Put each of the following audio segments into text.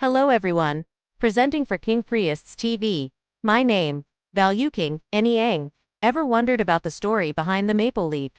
Hello everyone. Presenting for King Priests TV. My name, Value King, Niang. Ever wondered about the story behind the maple leaf?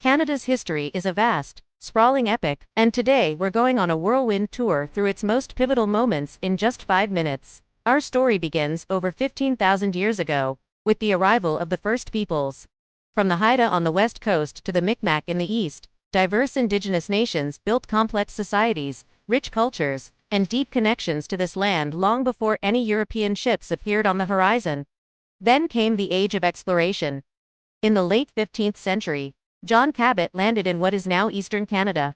Canada's history is a vast, sprawling epic, and today we're going on a whirlwind tour through its most pivotal moments in just 5 minutes. Our story begins over 15,000 years ago, with the arrival of the first peoples. From the Haida on the west coast to the Micmac in the east, diverse Indigenous nations built complex societies, rich cultures, and deep connections to this land long before any European ships appeared on the horizon. Then came the age of exploration. In the late 15th century, John Cabot landed in what is now eastern Canada.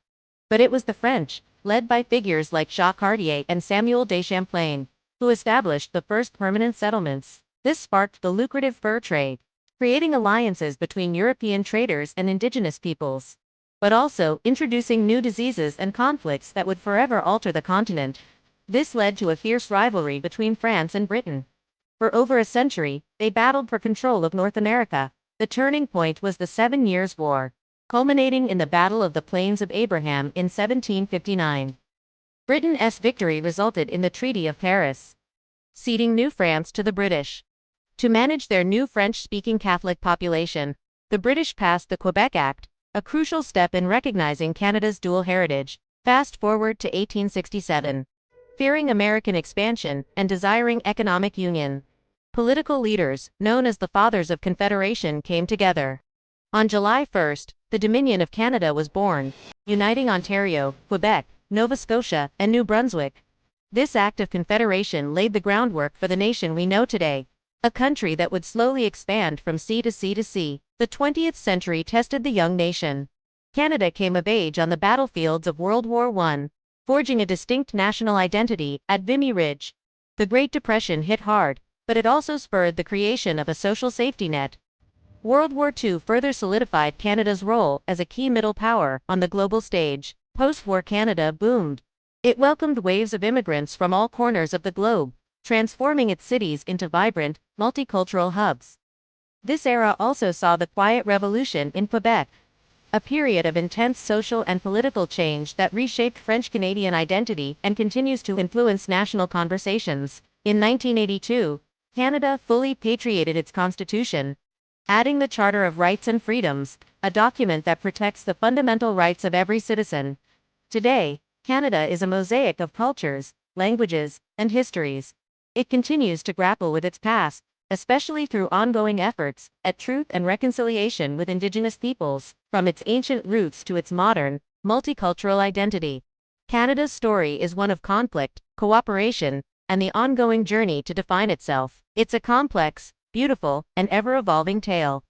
But it was the French, led by figures like Jacques Cartier and Samuel de Champlain, who established the first permanent settlements. This sparked the lucrative fur trade, creating alliances between European traders and Indigenous peoples, but also introducing new diseases and conflicts that would forever alter the continent. This led to a fierce rivalry between France and Britain. For over a century, they battled for control of North America. The turning point was the 7 Years' War, culminating in the Battle of the Plains of Abraham in 1759. Britain's victory resulted in the Treaty of Paris, ceding New France to the British. To manage their new French-speaking Catholic population, the British passed the Quebec Act, a crucial step in recognizing Canada's dual heritage. Fast forward to 1867. Fearing American expansion and desiring economic union, political leaders, known as the Fathers of Confederation, came together. On July 1st, the Dominion of Canada was born, uniting Ontario, Quebec, Nova Scotia, and New Brunswick. This act of confederation laid the groundwork for the nation we know today, a country that would slowly expand from sea to sea to sea. The 20th century tested the young nation. Canada came of age on the battlefields of World War I, forging a distinct national identity at Vimy Ridge. The Great Depression hit hard, but it also spurred the creation of a social safety net. World War II further solidified Canada's role as a key middle power on the global stage. Post-war Canada boomed. It welcomed waves of immigrants from all corners of the globe, transforming its cities into vibrant, multicultural hubs. This era also saw the Quiet Revolution in Quebec, a period of intense social and political change that reshaped French-Canadian identity and continues to influence national conversations. In 1982, Canada fully patriated its constitution, adding the Charter of Rights and Freedoms, a document that protects the fundamental rights of every citizen. Today, Canada is a mosaic of cultures, languages, and histories. It continues to grapple with its past, especially through ongoing efforts at truth and reconciliation with Indigenous peoples, from its ancient roots to its modern, multicultural identity. Canada's story is one of conflict, cooperation, and the ongoing journey to define itself. It's a complex, beautiful, and ever-evolving tale.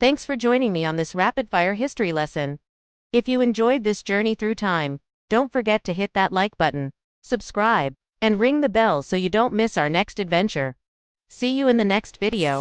Thanks for joining me on this rapid-fire history lesson. If you enjoyed this journey through time, don't forget to hit that like button, subscribe, and ring the bell so you don't miss our next adventure. See you in the next video.